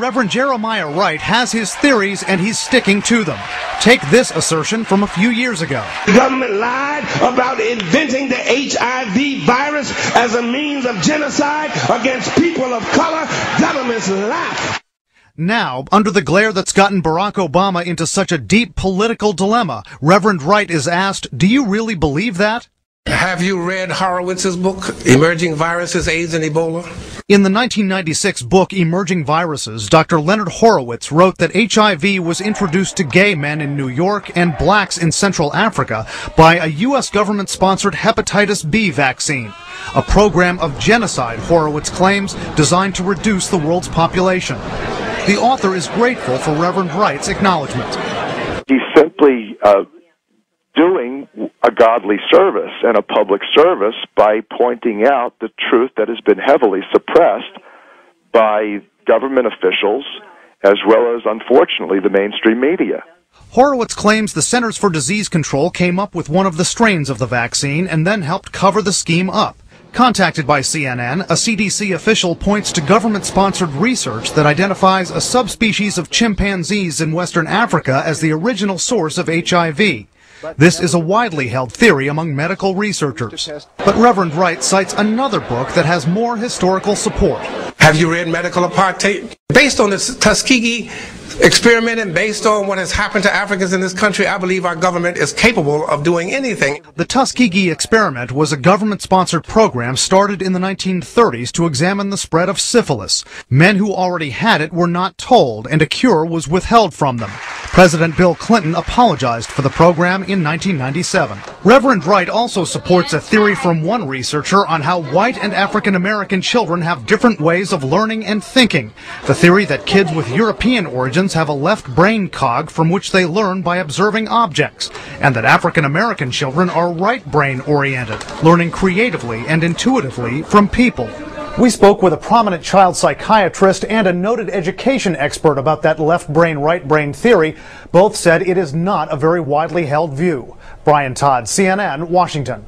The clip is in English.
Reverend Jeremiah Wright has his theories and he's sticking to them. Take this assertion from a few years ago. The government lied about inventing the HIV virus as a means of genocide against people of color. Governments lie. Now, under the glare that's gotten Barack Obama into such a deep political dilemma, Reverend Wright is asked, do you really believe that? Have you read Horowitz's book, Emerging Viruses, AIDS and Ebola? In the 1996 book Emerging Viruses, Dr. Leonard Horowitz wrote that HIV was introduced to gay men in New York and blacks in Central Africa by a U.S. government-sponsored hepatitis B vaccine, a program of genocide, Horowitz claims, designed to reduce the world's population. The author is grateful for Reverend Wright's acknowledgement. He's simply doing a godly service and a public service by pointing out the truth that has been heavily suppressed by government officials as well as, unfortunately, the mainstream media. Horowitz claims the Centers for Disease Control came up with one of the strains of the vaccine and then helped cover the scheme up. Contacted by CNN, a CDC official points to government-sponsored research that identifies a subspecies of chimpanzees in Western Africa as the original source of HIV. This is a widely held theory among medical researchers. But Reverend Wright cites another book that has more historical support. Have you read Medical Apartheid? Based on the Tuskegee experiment and based on what has happened to Africans in this country, I believe our government is capable of doing anything. The Tuskegee experiment was a government-sponsored program started in the 1930s to examine the spread of syphilis. Men who already had it were not told, and a cure was withheld from them. President Bill Clinton apologized for the program in 1997. Reverend Wright also supports a theory from one researcher on how white and African American children have different ways of learning and thinking. The theory that kids with European origins have a left brain cog from which they learn by observing objects, and that African American children are right brain oriented, learning creatively and intuitively from people. We spoke with a prominent child psychiatrist and a noted education expert about that left brain, right brain theory. Both said it is not a very widely held view. Brian Todd, CNN, Washington.